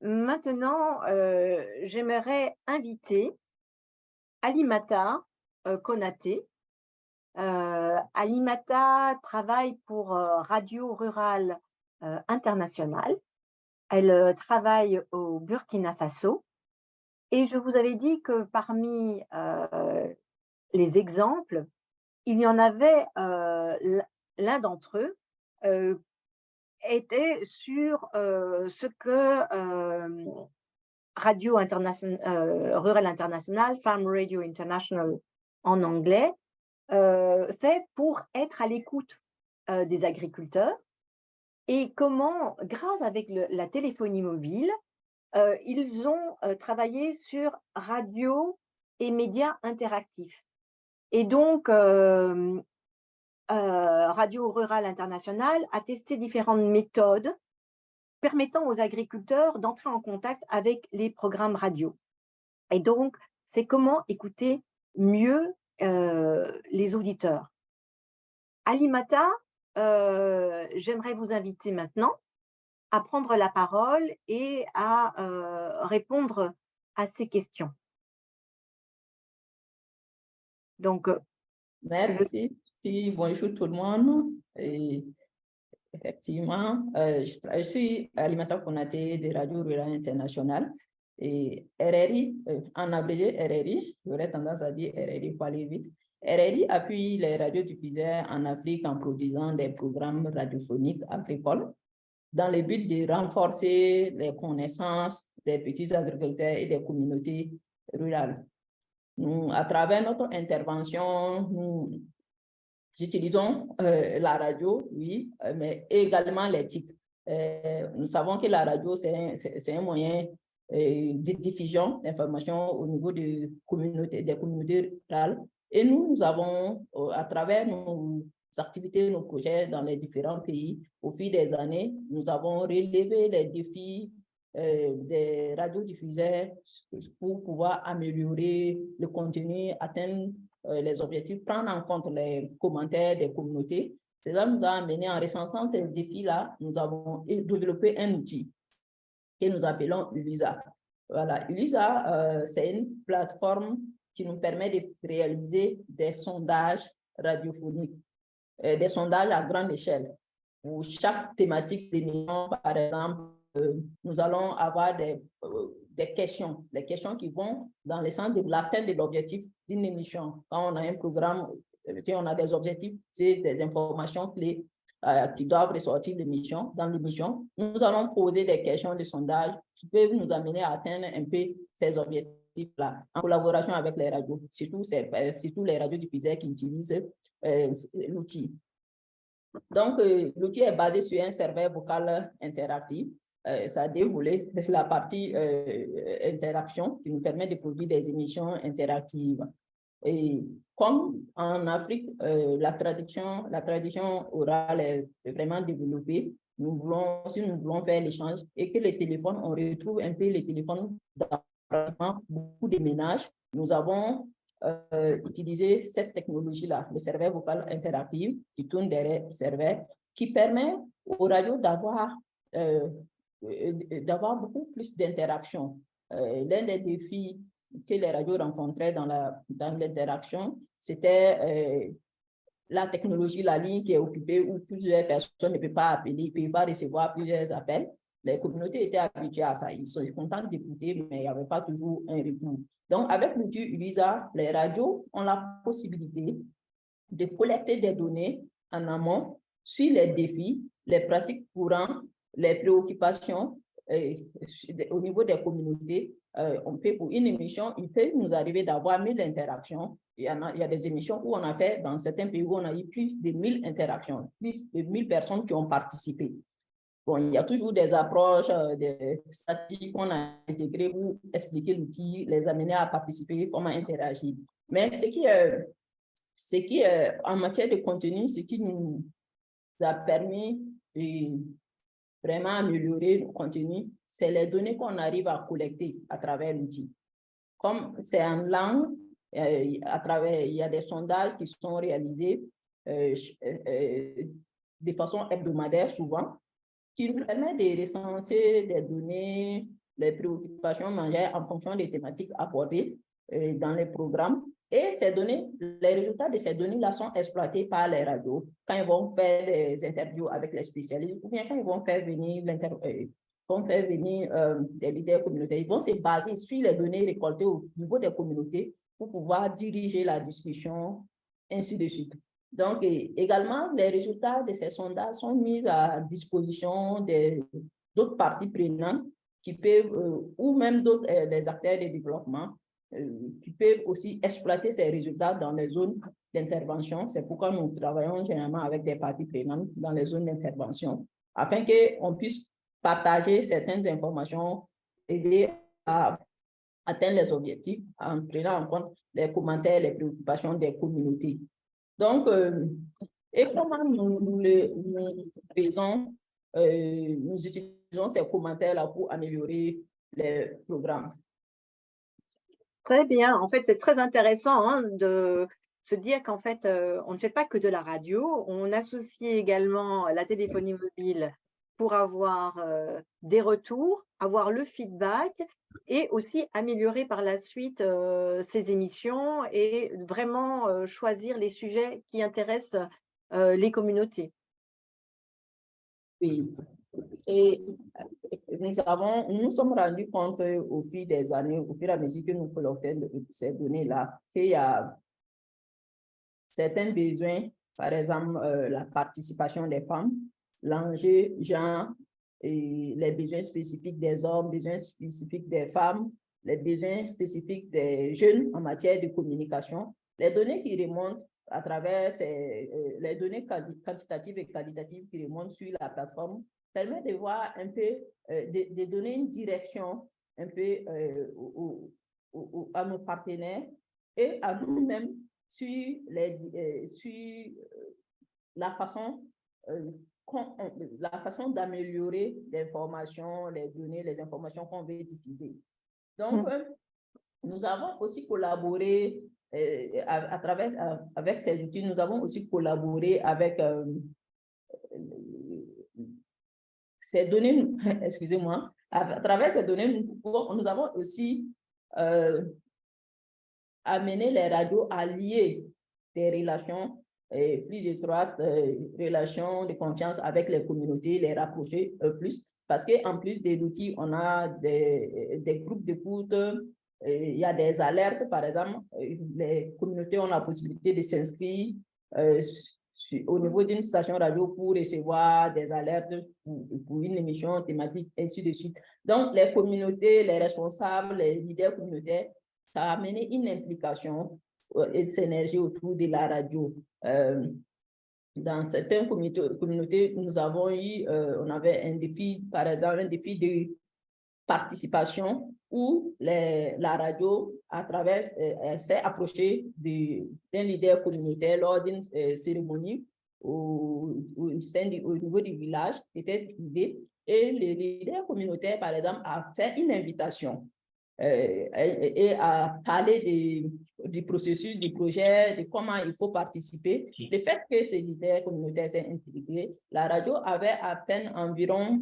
Maintenant, j'aimerais inviter Alimata Konaté. Alimata travaille pour Radio Rurale Internationale. Elle travaille au Burkina Faso. Et je vous avais dit que parmi les exemples, il y en avait l'un d'entre eux euh, était sur ce que Radio Rural International, Farm Radio International en anglais, fait pour être à l'écoute des agriculteurs et comment, grâce avec la téléphonie mobile, ils ont travaillé sur radio et médias interactifs. Et donc, Radio Rural International a testé différentes méthodes permettant aux agriculteurs d'entrer en contact avec les programmes radio. Et donc, c'est comment écouter mieux les auditeurs. Alimata, j'aimerais vous inviter maintenant à prendre la parole et à répondre à ces questions. Donc, Merci. Bonjour tout le monde. Et effectivement, je suis Alimata Konaté de Radio Rural International et RRI, en abrégé RRI, j'aurais tendance à dire RRI pour aller vite. RRI appuie les radiodiffuseurs en Afrique en produisant des programmes radiophoniques agricoles dans le but de renforcer les connaissances des petits agriculteurs et des communautés rurales. Nous, à travers notre intervention, nous utilisons la radio, oui, mais également les TIC. Nous savons que la radio, c'est un moyen de diffusion d'informations au niveau des communautés rurales. Et nous avons, à travers nos activités, nos projets dans les différents pays, au fil des années, nous avons relevé les défis des radiodiffuseurs pour pouvoir améliorer le contenu, atteindre les objectifs, prendre en compte les commentaires des communautés. Cela nous a amené, en recensant ces défis-là, nous avons développé un outil que nous appelons Ulisa. Voilà, Ulisa, c'est une plateforme qui nous permet de réaliser des sondages radiophoniques, des sondages à grande échelle. Pour chaque thématique d'émission, par exemple, nous allons avoir des questions, les questions qui vont dans le sens de l'atteinte de l'objectif d'une émission. Quand on a un programme, on a des objectifs, c'est des informations clés qui doivent ressortir dans l'émission. Nous allons poser des questions de sondage qui peuvent nous amener à atteindre un peu ces objectifs-là, en collaboration avec les radios, surtout les radiodiffuseurs qui utilisent l'outil. Donc, l'outil est basé sur un serveur vocal interactif. Ça a déroulé la partie interaction qui nous permet de produire des émissions interactives. Et comme en Afrique, la tradition orale est vraiment développée, si nous voulons faire l'échange et que les téléphones, on retrouve un peu les téléphones dans pratiquement beaucoup de ménages, nous avons utiliser cette technologie-là, le serveur vocal interactif qui tourne derrière le serveur, qui permet aux radios d'avoir beaucoup plus d'interaction. L'un des défis que les radios rencontraient dans l'interaction, c'était la technologie, la ligne qui est occupée où plusieurs personnes ne peuvent pas appeler, ne peuvent pas recevoir plusieurs appels. Les communautés étaient habituées à ça. Ils sont contents d'écouter, mais il n'y avait pas toujours un retour. Donc, avec l'outil ULISA, les radios ont la possibilité de collecter des données en amont sur les défis, les pratiques courantes, les préoccupations au niveau des communautés. On peut, pour une émission, il peut nous arriver d'avoir 1000 interactions. Il y a des émissions où on a fait, dans certains pays où on a eu plus de 1000 interactions, plus de 1000 personnes qui ont participé. Bon, il y a toujours des approches, des stratégies qu'on a intégrées pour expliquer l'outil, les amener à participer, comment interagir. Mais ce qui est en matière de contenu, ce qui nous a permis de vraiment améliorer le contenu, c'est les données qu'on arrive à collecter à travers l'outil. Comme c'est en langue, il y a des sondages qui sont réalisés de façon hebdomadaire souvent, qui nous permet de recenser des données les préoccupations majeures en fonction des thématiques abordées dans les programmes. Et ces données, les résultats de ces données-là sont exploités par les radios quand ils vont faire des interviews avec les spécialistes ou bien quand ils vont faire venir des leaders communautaires. Ils vont se baser sur les données récoltées au niveau des communautés pour pouvoir diriger la discussion, ainsi de suite. Donc, également, les résultats de ces sondages sont mis à disposition d'autres parties prenantes qui peuvent, ou même d'autres des acteurs de développement, qui peuvent aussi exploiter ces résultats dans les zones d'intervention. C'est pourquoi nous travaillons généralement avec des parties prenantes dans les zones d'intervention, afin qu'on puisse partager certaines informations, aider à atteindre les objectifs en prenant en compte les commentaires, les préoccupations des communautés. Donc, et comment nous faisons, nous utilisons ces commentaires-là pour améliorer les programmes. Très bien. En fait, c'est très intéressant hein, de se dire qu'en fait, on ne fait pas que de la radio, on associe également la téléphonie mobile pour avoir des retours, avoir le feedback et aussi améliorer par la suite ces émissions et vraiment choisir les sujets qui intéressent les communautés. Oui. Et nous sommes rendus compte au fil des années, au fur et à mesure que nous collectons ces données-là, qu'il y a certains besoins, par exemple la participation des femmes, l'enjeu genre, et les besoins spécifiques des hommes, besoins spécifiques des femmes, les besoins spécifiques des jeunes en matière de communication. Les données qui remontent à travers les données quantitatives et qualitatives qui remontent sur la plateforme permettent de voir un peu, de donner une direction un peu à nos partenaires et à nous-mêmes sur la façon d'améliorer l'information, les données, les informations qu'on veut diffuser. Donc, nous avons aussi collaboré avec ces outils, nous avons aussi collaboré avec ces données, excusez-moi, à travers ces données, nous avons aussi amené les radios à lier des relations plus étroites, relations de confiance avec les communautés, les rapprocher plus, parce qu'en plus de l'outil, on a des groupes d'écoute, il y a des alertes, par exemple, les communautés ont la possibilité de s'inscrire au niveau d'une station radio pour recevoir des alertes pour une émission thématique, ainsi de suite. Donc, les communautés, les responsables, les leaders communautaires, ça a amené une implication et de synergie autour de la radio. Dans certaines communautés, nous avons eu, on avait un défi, par exemple, un défi de participation où la radio, à travers, s'est approchée d'un leader communautaire lors d'une cérémonie au niveau du village, était diffusée, et le leader communautaire, par exemple, a fait une invitation et à parler du processus, du projet, de comment il faut participer. Le fait que ces leaders communautaires s'est intégrés, la radio avait à peine environ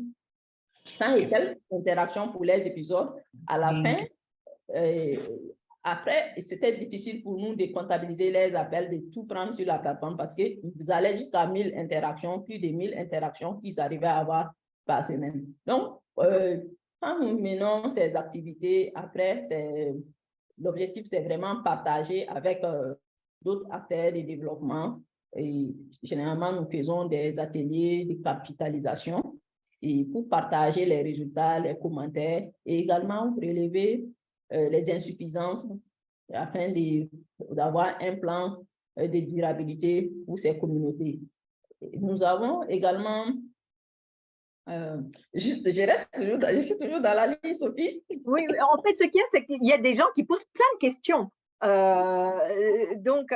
100 et quelques interactions pour les épisodes. À la fin, après, c'était difficile pour nous de comptabiliser les appels, de tout prendre sur la plateforme parce qu'ils allaient jusqu'à 1000 interactions, plus de 1000 interactions qu'ils arrivaient à avoir par semaine. Donc, quand nous menons ces activités, après, l'objectif, c'est vraiment partager avec d'autres acteurs de développement. Et généralement, nous faisons des ateliers de capitalisation et pour partager les résultats, les commentaires et également relever les insuffisances afin d'avoir un plan de durabilité pour ces communautés. Nous avons également je suis toujours dans la ligne, Sophie. Oui, en fait, ce qu'il y a, c'est qu'il y a des gens qui posent plein de questions. Donc,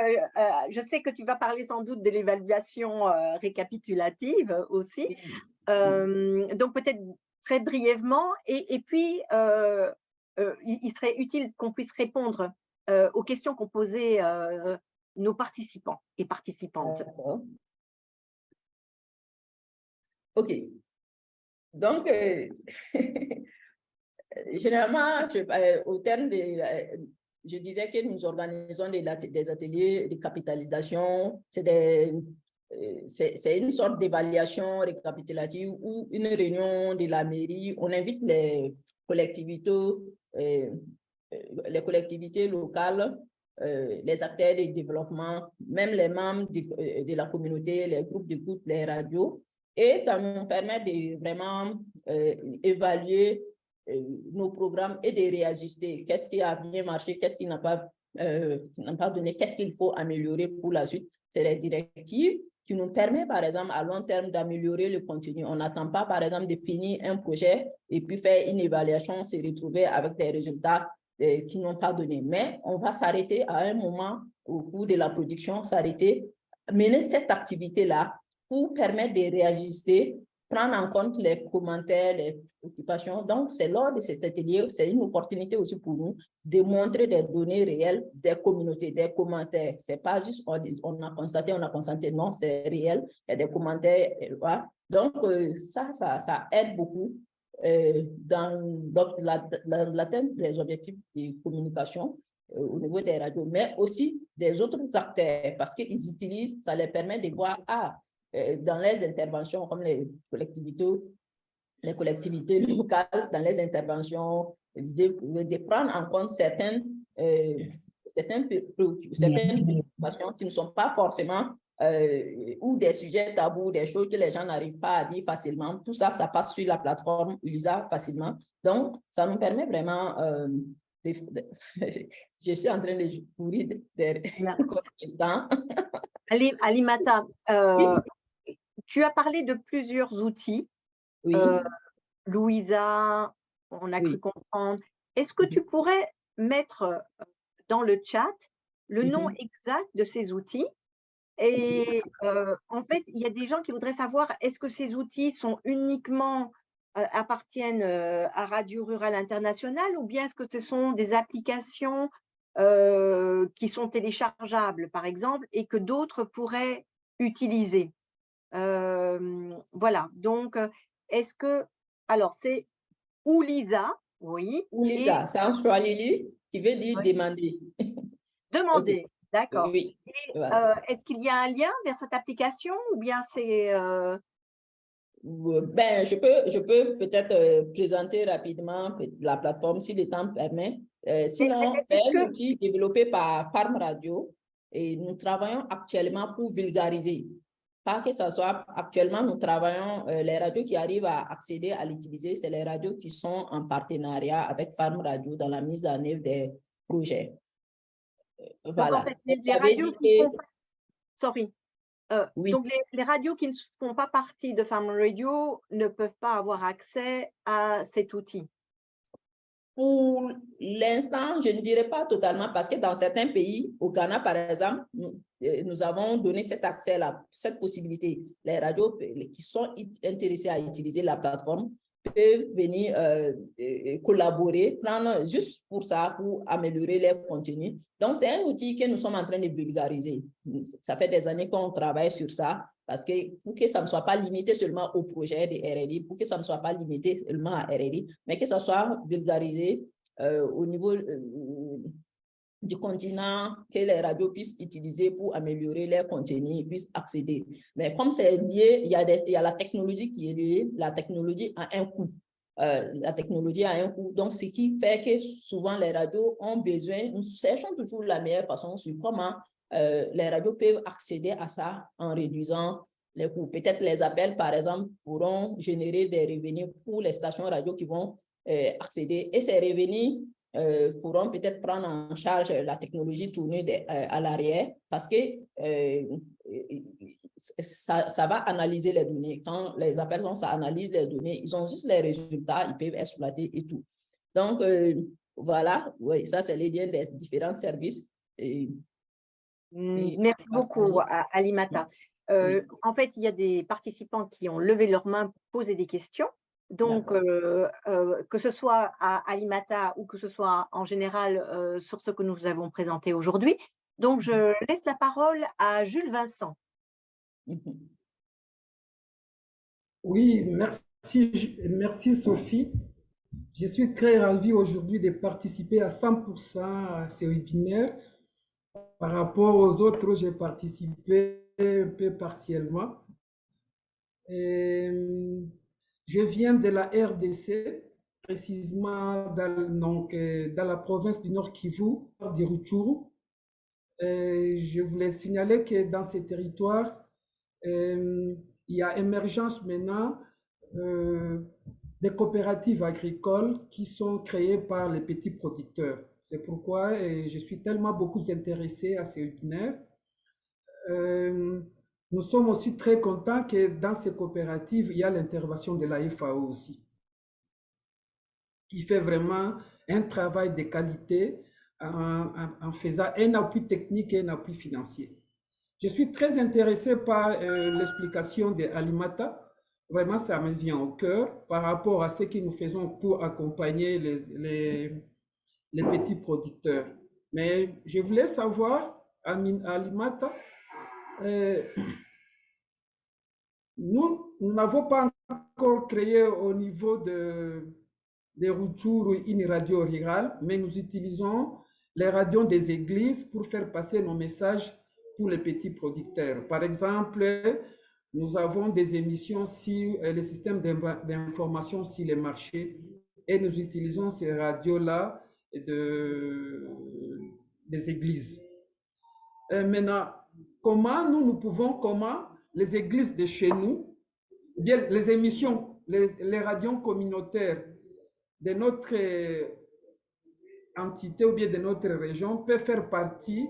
je sais que tu vas parler sans doute de l'évaluation récapitulative aussi. Donc, peut-être très brièvement. Et puis, il serait utile qu'on puisse répondre aux questions qu'ont posées nos participants et participantes. OK. Donc, généralement, au terme je disais que nous organisons des ateliers de capitalisation. C'est une sorte d'évaluation récapitulative ou une réunion de la mairie. On invite collectivités, euh, les collectivités locales, les acteurs de développement, même les membres de la communauté, les groupes d'écoute, les radios. Et ça nous permet de vraiment évaluer nos programmes et de réajuster. Qu'est-ce qui a bien marché, qu'est-ce qui n'a pas donné, qu'est-ce qu'il faut améliorer pour la suite. C'est les directives qui nous permettent, par exemple, à long terme, d'améliorer le contenu. On n'attend pas, par exemple, de finir un projet et puis faire une évaluation, se retrouver avec des résultats qui n'ont pas donné. Mais on va s'arrêter à un moment au cours de la production, s'arrêter, mener cette activité-là pour permettre de réajuster, prendre en compte les commentaires, les préoccupations. Donc, c'est lors de cet atelier, c'est une opportunité aussi pour nous de montrer des données réelles des communautés, des commentaires. C'est pas juste on a constaté, non, c'est réel, il y a des commentaires. Voilà. Donc, ça aide beaucoup dans l'atteinte des objectifs de communication au niveau des radios, mais aussi des autres acteurs, parce qu'ils utilisent, ça les permet de voir, dans les interventions comme les collectivités locales, dans les interventions, de prendre en compte certaines préoccupations qui ne sont pas forcément ou des sujets tabous, des choses que les gens n'arrivent pas à dire facilement. Tout ça, ça passe sur la plateforme ULISA facilement. Donc, ça nous permet vraiment je suis en train de courir le temps. Alimata, tu as parlé de plusieurs outils. Oui. Louisa, on a cru comprendre. Est-ce que tu pourrais mettre dans le chat le nom exact de ces outils? Et en fait, il y a des gens qui voudraient savoir, est-ce que ces outils sont uniquement appartiennent à Radio Rurale Internationale ou bien est-ce que ce sont des applications qui sont téléchargeables, par exemple, et que d'autres pourraient utiliser? Voilà, donc, est-ce que… Alors, c'est Oulisa, oui. Oulisa, c'est un swahili qui veut dire demander. Demander, Okay. d'accord. Oui. Et est-ce qu'il y a un lien vers cette application ou bien c'est… Ben, je peux peut-être présenter rapidement la plateforme si le temps permet. Sinon, c'est un outil développé par Farm Radio et nous travaillons actuellement pour vulgariser. Pas que ce soit actuellement, nous travaillons, les radios qui arrivent à accéder à l'utiliser, c'est les radios qui sont en partenariat avec Farm Radio dans la mise en œuvre des projets. Voilà. Donc, en fait, les radios qui font… Sorry. Oui. Donc, les radios qui ne font pas partie de Farm Radio ne peuvent pas avoir accès à cet outil. Pour l'instant, je ne dirais pas totalement parce que dans certains pays, au Ghana par exemple, nous avons donné cet accès-là, cette possibilité. Les radios qui sont intéressées à utiliser la plateforme peuvent venir collaborer, prendre juste pour ça, pour améliorer leur contenu. Donc, c'est un outil que nous sommes en train de vulgariser. Ça fait des années qu'on travaille sur ça parce que pour que ça ne soit pas limité seulement au projet de RRI, pour que ça ne soit pas limité seulement à RRI, mais que ça soit vulgarisé au niveau du continent, que les radios puissent utiliser pour améliorer leur contenu, puissent accéder. Mais comme c'est lié, il y a la technologie qui est liée, la technologie a un coût. Donc ce qui fait que souvent les radios ont besoin, nous cherchons toujours la meilleure façon sur comment les radios peuvent accéder à ça en réduisant les coûts. Peut-être les appels, par exemple, pourront générer des revenus pour les stations radio qui vont accéder. Et ces revenus pourront peut-être prendre en charge la technologie tournée à l'arrière parce que ça va analyser les données. Quand les appels, ça analyse les données, ils ont juste les résultats, ils peuvent exploiter et tout. Donc, voilà, oui, ça, c'est les liens des différents services. Merci beaucoup, Alimata. En fait, il y a des participants qui ont levé leurs mains pour poser des questions. Donc, que ce soit à Alimata ou que ce soit en général sur ce que nous avons présenté aujourd'hui. Donc, je laisse la parole à Jules Vincent. Oui, merci Sophie. Je suis très ravi aujourd'hui de participer à 100% à ce webinaire. Par rapport aux autres, j'ai participé un peu partiellement. Et je viens de la RDC, précisément dans la province du Nord Kivu, du Rutshuru. Je voulais signaler que dans ces territoires, il y a émergence maintenant des coopératives agricoles qui sont créées par les petits producteurs. C'est pourquoi je suis tellement beaucoup intéressé à ces webinaires. Nous sommes aussi très contents que dans ces coopératives, il y a l'intervention de la FAO aussi, qui fait vraiment un travail de qualité en faisant un appui technique et un appui financier. Je suis très intéressé par l'explication de Alimata. Vraiment, ça me vient au cœur par rapport à ce que nous faisons pour accompagner les petits producteurs. Mais je voulais savoir, Alimata, nous n'avons pas encore créé au niveau des Rutshuru une radio rurale, mais nous utilisons les radios des églises pour faire passer nos messages pour les petits producteurs. Par exemple, nous avons des émissions sur les systèmes d'information sur les marchés et nous utilisons ces radios-là des églises. Maintenant, comment les églises de chez nous, bien les émissions, les radios communautaires de notre entité ou bien de notre région peuvent faire partie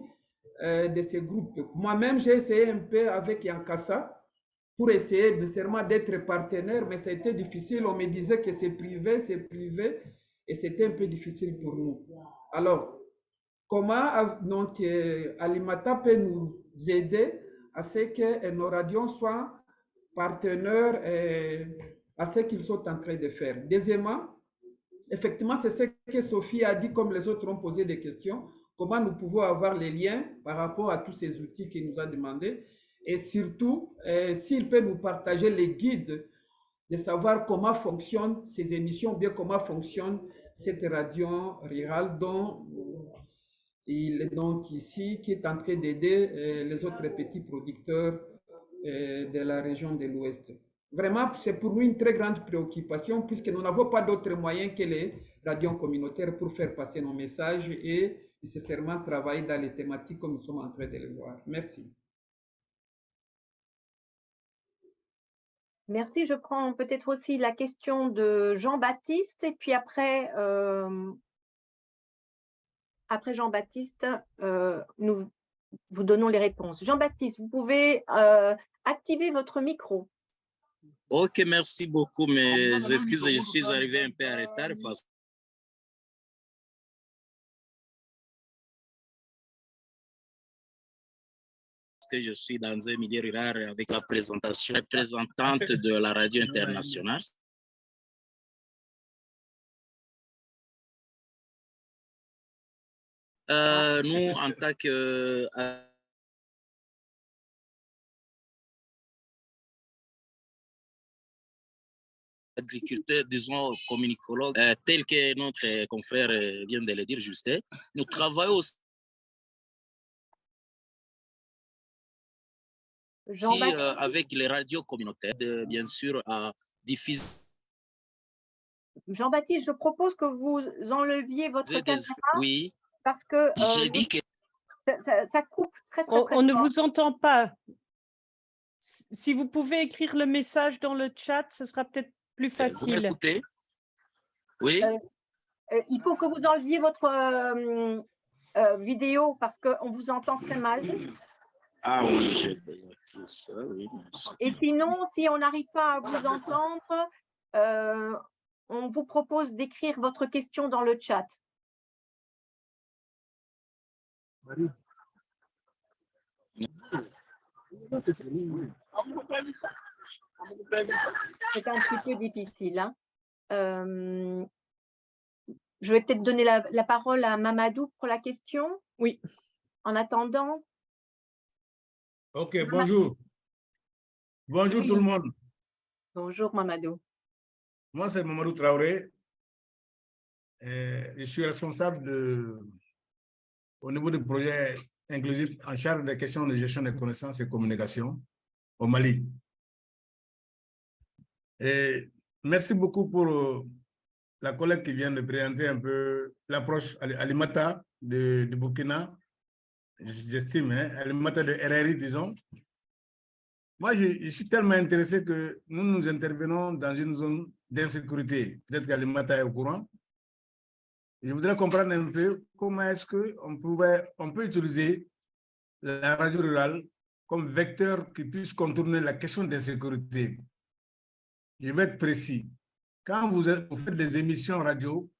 de ces groupes. Moi-même, j'ai essayé un peu avec Yankassa pour essayer nécessairement d'être partenaire, mais ça a été difficile. On me disait que c'est privé, et c'était un peu difficile pour nous. Alors, comment donc Alimata peut nous aider à ce que nos radios soient partenaires à ce qu'ils sont en train de faire. Deuxièmement, effectivement, c'est ce que Sophie a dit, comme les autres ont posé des questions, comment nous pouvons avoir les liens par rapport à tous ces outils qu'il nous a demandé, et surtout, s'il peut nous partager les guides de savoir comment fonctionnent ces émissions, bien comment fonctionne cette radio rurale dont il est donc ici, qui est en train d'aider les autres petits producteurs de la région de l'Ouest. Vraiment, c'est pour nous une très grande préoccupation puisque nous n'avons pas d'autres moyens que les radios communautaires pour faire passer nos messages et nécessairement travailler dans les thématiques comme nous sommes en train de le voir. Merci. Merci. Je prends peut-être aussi la question de Jean-Baptiste et puis après Jean-Baptiste, nous vous donnons les réponses. Jean-Baptiste, vous pouvez activer votre micro. Ok, merci beaucoup. Mes excuses, je suis arrivé un peu en retard parce que je suis dans un milieu rural avec la présentation représentante de la radio internationale. Nous, en tant que agriculteurs, disons communicologues, tel que notre confrère vient de le dire juste, nous travaillons aussi avec les radios communautaires, bien sûr, à diffuser. Jean-Baptiste, je propose que vous enleviez votre caméra. Oui. Parce que j'ai dit que ça coupe très on ne vous entend pas. Si vous pouvez écrire le message dans le chat, ce sera peut-être plus facile. Vous m'écoutez? Oui. Il faut que vous enleviez votre vidéo parce qu'on vous entend très mal. Ah oui, j'ai désactivé ça, oui. Et sinon, si on n'arrive pas à vous entendre, on vous propose d'écrire votre question dans le chat. C'est un petit peu difficile. Hein. Je vais peut-être donner la parole à Mamadou pour la question. Oui. En attendant. Ok, bonjour. Bonjour oui. Tout le monde. Bonjour Mamadou. Moi, c'est Mamadou Traoré. Je suis responsable au niveau du projet inclusif en charge des questions de gestion des connaissances et communication au Mali. Et merci beaucoup pour la collègue qui vient de présenter un peu l'approche Alimata du Burkina, j'estime, hein, Alimata de RRI, disons. Moi, je suis tellement intéressé que nous intervenons dans une zone d'insécurité. Peut-être qu'Alimata est au courant. Je voudrais comprendre un peu comment est-ce qu'on peut utiliser la radio rurale comme vecteur qui puisse contourner la question d'insécurité. Je vais être précis. Quand vous faites des émissions radio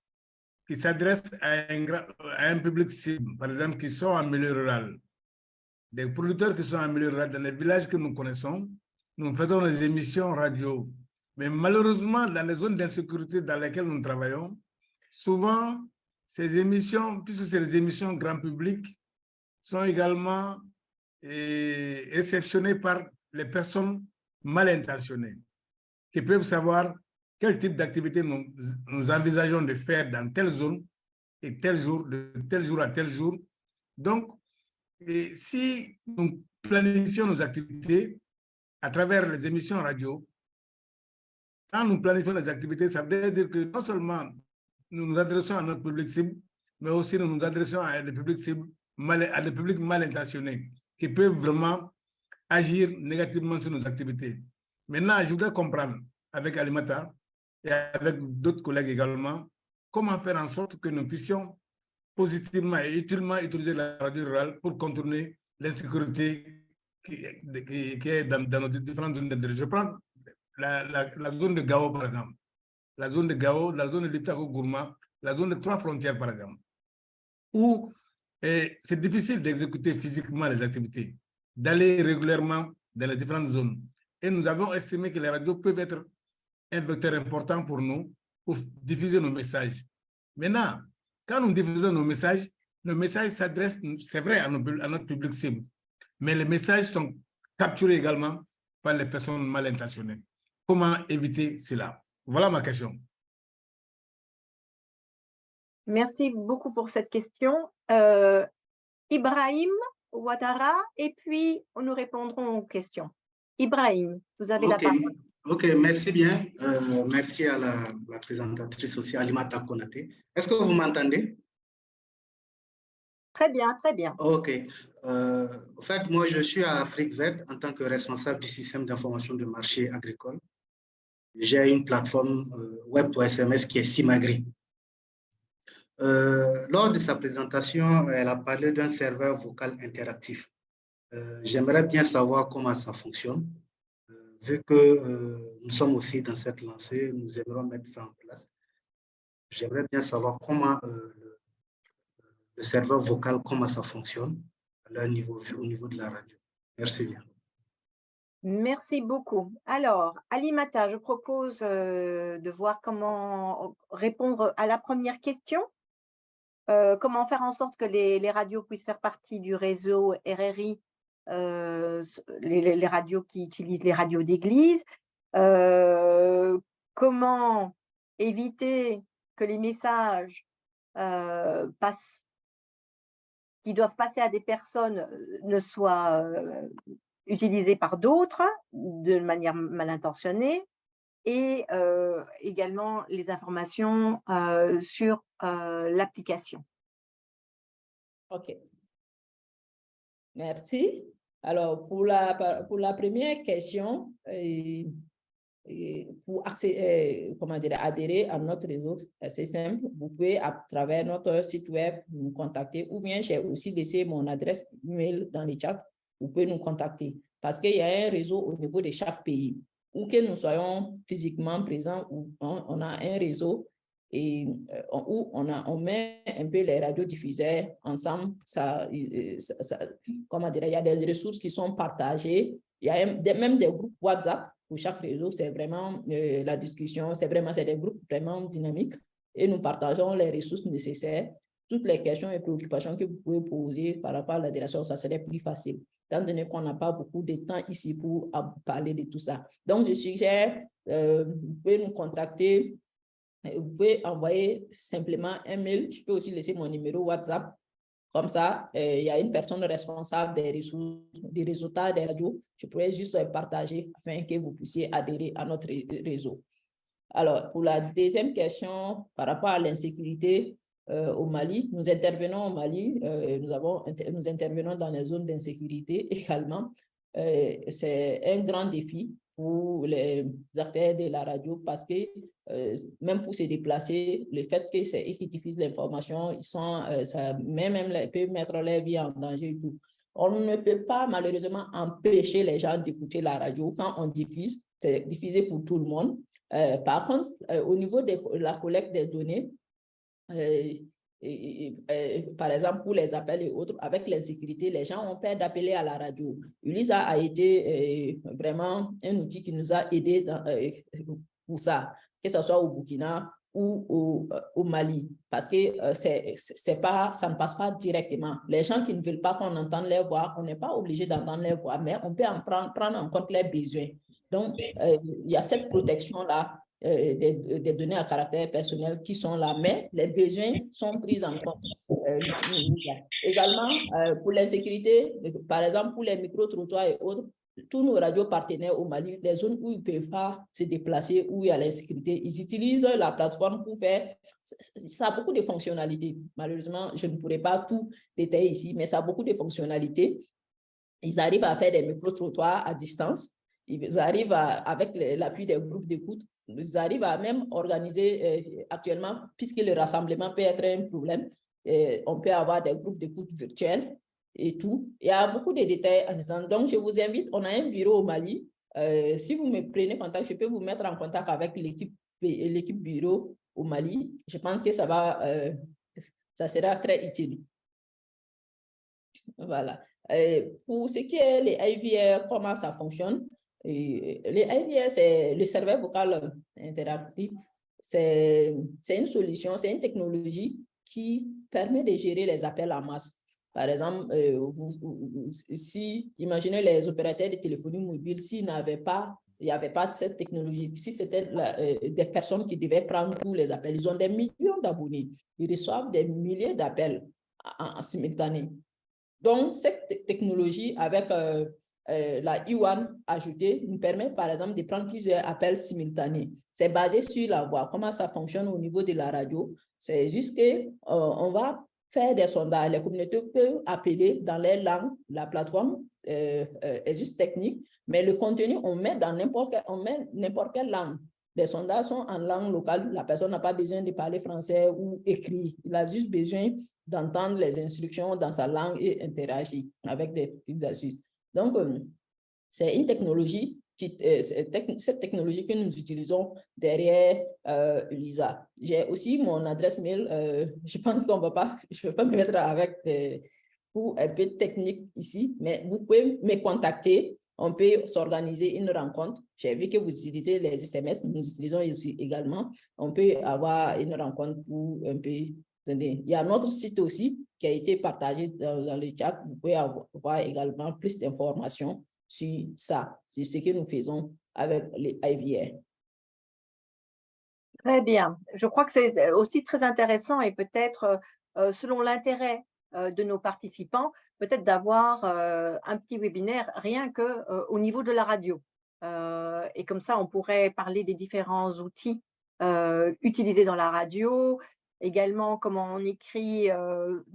qui s'adressent à un public cible, par exemple, qui sont en milieu rural, des producteurs qui sont en milieu rural, dans les villages que nous connaissons, nous faisons des émissions radio. Mais malheureusement, dans les zones d'insécurité dans lesquelles nous travaillons, souvent, ces émissions, puisque c'est des émissions grand public, sont également réceptionnées par les personnes mal intentionnées, qui peuvent savoir quel type d'activité nous envisageons de faire dans telle zone et tel jour, de tel jour à tel jour. Donc, si nous planifions nos activités à travers les émissions radio, quand nous planifions les activités, ça veut dire que non seulement nous nous adressons à notre public cible, mais aussi nous nous adressons à des publics cibles, à des publics mal intentionnés, qui peuvent vraiment agir négativement sur nos activités. Maintenant, je voudrais comprendre avec Alimata et avec d'autres collègues également, comment faire en sorte que nous puissions positivement et utilement utiliser la radio rurale pour contourner l'insécurité qui est dans nos différentes zones d'intérêt. Je prends la zone de Gao, par exemple. La zone de Gao, la zone de Liptako-Gourma, la zone de 3 frontières, par exemple, où c'est difficile d'exécuter physiquement les activités, d'aller régulièrement dans les différentes zones. Et nous avons estimé que les radios peuvent être un vecteur important pour nous, pour diffuser nos messages. Maintenant, quand nous diffusons nos messages s'adressent, c'est vrai, à notre public cible, mais les messages sont capturés également par les personnes mal intentionnées. Comment éviter cela? Voilà ma question. Merci beaucoup pour cette question. Ibrahim Ouattara, et puis nous répondrons aux questions. Ibrahim, vous avez la parole. Ok, merci bien. Merci à la présentatrice aussi, Alimata Konaté. Est-ce que vous m'entendez? Très bien, très bien. Ok. En fait, moi, je suis à Afrique Verte en tant que responsable du système d'information de marché agricole. J'ai une plateforme web pour SMS qui est Simagri. Lors de sa présentation, elle a parlé d'un serveur vocal interactif. J'aimerais bien savoir comment ça fonctionne. Vu que nous sommes aussi dans cette lancée, nous aimerons mettre ça en place. J'aimerais bien savoir comment le serveur vocal, comment ça fonctionne à leur niveau, au niveau de la radio. Merci bien. Merci beaucoup. Alors, Alimata, je propose de voir comment répondre à la première question. Comment faire en sorte que les radios puissent faire partie du réseau RRI, les radios qui utilisent les radios d'église. Comment éviter que les messages qui doivent passer à des personnes ne soient utilisés par d'autres de manière mal intentionnée, et également les informations sur l'application. OK. Merci. Alors, pour la première question, pour adhérer à notre réseau, c'est simple. Vous pouvez, à travers notre site web, nous contacter, ou bien j'ai aussi laissé mon adresse email dans les chats. Vous pouvez nous contacter parce qu'il y a un réseau au niveau de chaque pays. Où que nous soyons physiquement présents, où on a un réseau et où on met un peu les radiodiffuseurs ensemble. Comment dire, il y a des ressources qui sont partagées. Il y a même des groupes WhatsApp pour chaque réseau. C'est vraiment la discussion, c'est des groupes vraiment dynamiques et nous partageons les ressources nécessaires. Toutes les questions et préoccupations que vous pouvez poser par rapport à la direction, ça serait plus facile, étant donné qu'on n'a pas beaucoup de temps ici pour parler de tout ça. Donc, je suggère, vous pouvez nous contacter Vous pouvez envoyer simplement un mail. Je peux aussi laisser mon numéro WhatsApp. Comme ça, il y a une personne responsable des résultats des radios. Je pourrais juste partager afin que vous puissiez adhérer à notre réseau. Alors, pour la deuxième question, par rapport à l'insécurité au Mali, nous intervenons au Mali, nous intervenons dans les zones d'insécurité également. C'est un grand défi pour les acteurs de la radio parce que même pour se déplacer, le fait que c'est eux qui diffusent l'information, ils sont, ça peut mettre leur vie en danger et tout. On ne peut pas malheureusement empêcher les gens d'écouter la radio. Quand on diffuse, c'est diffusé pour tout le monde. Par contre, au niveau de la collecte des données, par exemple, pour les appels et autres, avec l'insécurité, les gens ont peur d'appeler à la radio. Ulisa a été vraiment un outil qui nous a aidés pour ça, que ce soit au Burkina ou au Mali, parce que ça ne passe pas directement. Les gens qui ne veulent pas qu'on entende leur voix, on n'est pas obligé d'entendre leur voix, mais on peut prendre en compte leurs besoins. Donc, il y a cette protection-là des données à caractère personnel qui sont là, mais les besoins sont pris en compte. Également, pour l'insécurité, par exemple, pour les micro-trottoirs et autres, tous nos radios partenaires au Mali, les zones où ils ne peuvent pas se déplacer, où il y a l'insécurité, ils utilisent la plateforme pour faire... Ça a beaucoup de fonctionnalités. Malheureusement, je ne pourrais pas tout détailler ici, mais ça a beaucoup de fonctionnalités. Ils arrivent à faire des micro-trottoirs à distance. Ils arrivent avec l'appui des groupes d'écoute, ils arrivent à même organiser actuellement, puisque le rassemblement peut être un problème, on peut avoir des groupes d'écoute virtuels et tout. Il y a beaucoup de détails à ce sens. Donc, je vous invite, on a un bureau au Mali. Si vous me prenez contact, je peux vous mettre en contact avec l'équipe bureau au Mali. Je pense que ça sera très utile. Voilà. Pour ce qui est les IVR, comment ça fonctionne? Les IVR, c'est le serveur vocal interactif. C'est une solution, c'est une technologie qui permet de gérer les appels en masse. Par exemple, imaginez les opérateurs de téléphonie mobile, il n'y avait pas cette technologie, si c'était des personnes qui devaient prendre tous les appels, ils ont des millions d'abonnés, ils reçoivent des milliers d'appels en simultané. Donc, cette technologie avec la I1 ajoutée nous permet, par exemple, de prendre plusieurs appels simultanés. C'est basé sur la voix. Comment ça fonctionne au niveau de la radio? C'est juste qu'on va faire des sondages. Les communautés peuvent appeler dans les langues. La plateforme est juste technique, mais le contenu, on met dans n'importe quelle langue. Les sondages sont en langue locale. La personne n'a pas besoin de parler français ou écrit. Il a juste besoin d'entendre les instructions dans sa langue et interagir avec des petites astuces. Donc, c'est une technologie, cette technologie que nous utilisons derrière Ulisa. J'ai aussi mon adresse mail. Je pense qu'on ne va pas, je ne vais pas me mettre avec pour un peu technique ici, mais vous pouvez me contacter. On peut s'organiser une rencontre. J'ai vu que vous utilisez les SMS, nous utilisons également. On peut avoir une rencontre pour un peu... Il y a notre site aussi qui a été partagé dans le chat. Vous pouvez avoir également plus d'informations sur ça, sur ce que nous faisons avec les IVR. Très bien. Je crois que c'est aussi très intéressant et peut-être selon l'intérêt de nos participants, peut-être d'avoir un petit webinaire rien qu'au niveau de la radio. Et comme ça, on pourrait parler des différents outils utilisés dans la radio, également comment on écrit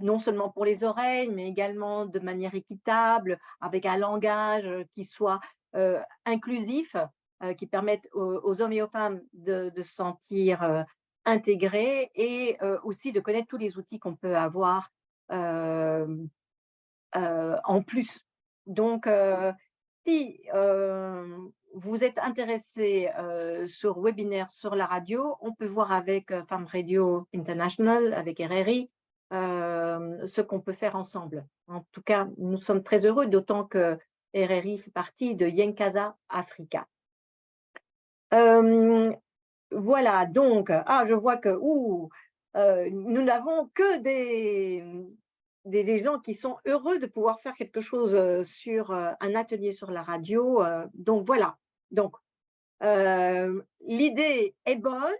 non seulement pour les oreilles, mais également de manière équitable, avec un langage qui soit inclusif, qui permette aux hommes et aux femmes de se sentir intégrés et aussi de connaître tous les outils qu'on peut avoir en plus. Donc, si vous êtes intéressé sur webinaire sur la radio, on peut voir avec Femme Radio International, avec RRI, ce qu'on peut faire ensemble. En tout cas, nous sommes très heureux, d'autant que RRI fait partie de Yenkasa Africa. Voilà, donc, je vois que nous n'avons que des gens qui sont heureux de pouvoir faire quelque chose sur un atelier sur la radio. Donc, voilà. Donc, l'idée est bonne.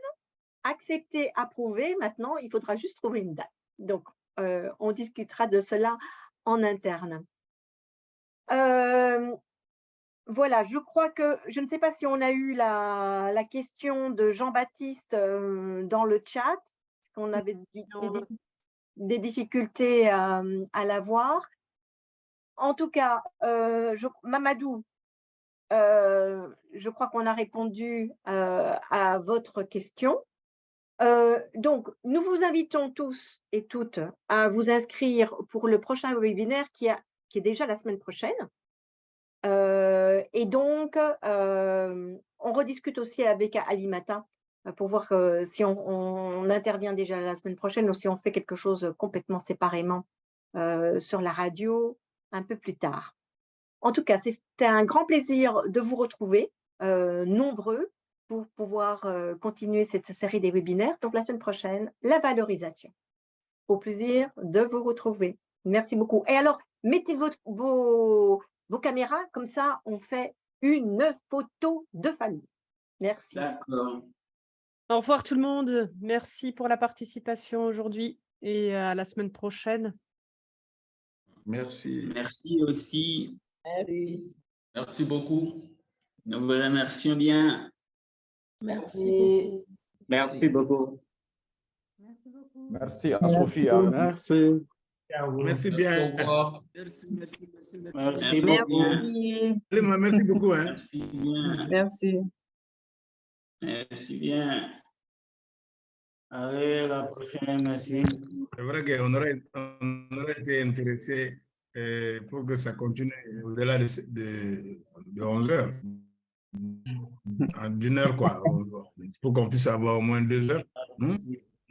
accepté, approuvé. Maintenant, il faudra juste trouver une date. Donc, on discutera de cela en interne. Voilà, je crois que, je ne sais pas si on a eu la question de Jean-Baptiste dans le chat, qu'on avait des difficultés à la voir. En tout cas, Mamadou, je crois qu'on a répondu à votre question. Donc, nous vous invitons tous et toutes à vous inscrire pour le prochain webinaire qui est déjà la semaine prochaine. Et donc, on rediscute aussi avec Alimata pour voir si on intervient déjà la semaine prochaine ou si on fait quelque chose complètement séparément sur la radio un peu plus tard. En tout cas, c'était un grand plaisir de vous retrouver nombreux pour pouvoir continuer cette série des webinaires. Donc, la semaine prochaine, la valorisation. Au plaisir de vous retrouver. Merci beaucoup. Et alors, mettez vos caméras, comme ça, on fait une photo de famille. Merci. D'accord. Au revoir tout le monde. Merci pour la participation aujourd'hui et à la semaine prochaine. Merci. Merci aussi. Merci. Merci beaucoup. Nous vous remercions bien. Merci. Merci beaucoup. Merci beaucoup. Merci à Sophia. Merci. Merci bien. Au revoir. Merci. Merci beaucoup. Merci beaucoup. Hein. Merci bien. Merci. Merci bien. Allez, la prochaine, merci. C'est vrai qu'on aurait été intéressé pour que ça continue au-delà de 11 heures. D'une heure, quoi. Pour qu'on puisse avoir au moins 2 heures.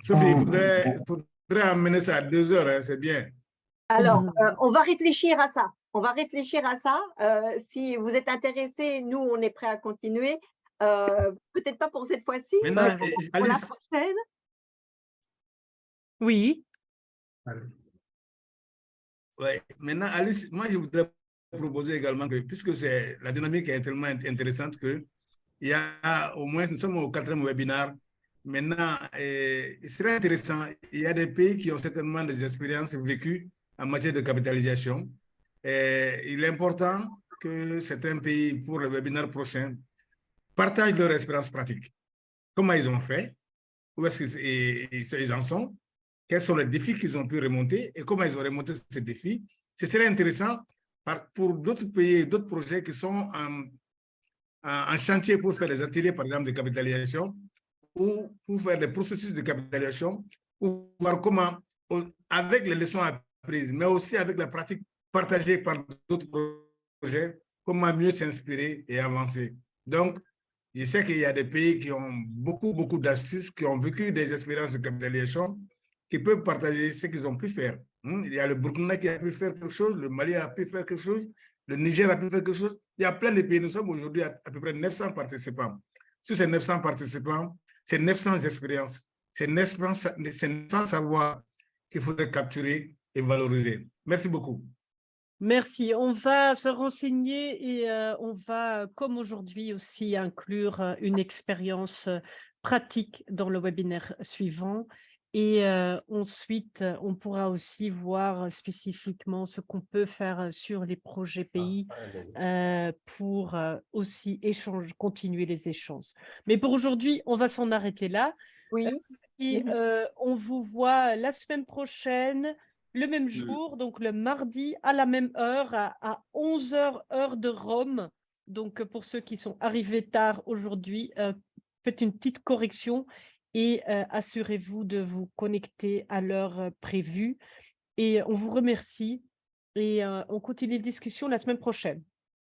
Sophie, il faudrait amener ça à 2 heures, hein, c'est bien. Alors, on va réfléchir à ça. On va réfléchir à ça. Si vous êtes intéressés, nous, on est prêts à continuer. Peut-être pas pour cette fois-ci, mais pour la prochaine. Oui. Ouais. Maintenant, Alice, moi, je voudrais proposer également que, puisque la dynamique est tellement intéressante que il y a au moins, nous sommes au 4e webinaire. Maintenant, il serait intéressant, il y a des pays qui ont certainement des expériences vécues en matière de capitalisation. Il est important que certains pays, pour le webinaire prochain, partagent leur expérience pratique. Comment ils ont fait, où est-ce qu'ils en sont, quels sont les défis qu'ils ont pu remonter et comment ils ont remonté ces défis. Ce serait intéressant pour d'autres pays, d'autres projets qui sont en chantier pour faire des ateliers, par exemple, de capitalisation ou pour faire des processus de capitalisation, pour voir comment, avec les leçons apprises, mais aussi avec la pratique partagée par d'autres projets, comment mieux s'inspirer et avancer. Donc, je sais qu'il y a des pays qui ont beaucoup d'astuces, qui ont vécu des expériences de capitalisation, qui peuvent partager ce qu'ils ont pu faire. Il y a le Burkina qui a pu faire quelque chose, le Mali a pu faire quelque chose, le Niger a pu faire quelque chose. Il y a plein de pays. Nous sommes aujourd'hui à peu près 900 participants. Sur ces 900 participants, c'est 900 expériences, c'est 900 savoirs qu'il faudrait capturer et valoriser. Merci beaucoup. Merci. On va se renseigner et on va, comme aujourd'hui aussi, inclure une expérience pratique dans le webinaire suivant. Et ensuite, on pourra aussi voir spécifiquement ce qu'on peut faire sur les projets pays pour aussi continuer les échanges. Mais pour aujourd'hui, on va s'en arrêter là. Oui. Et on vous voit la semaine prochaine, le même jour, donc le mardi à la même heure, à 11h, heure de Rome. Donc, pour ceux qui sont arrivés tard aujourd'hui, faites une petite correction et assurez-vous de vous connecter à l'heure prévue. Et on vous remercie et on continue les discussions la semaine prochaine.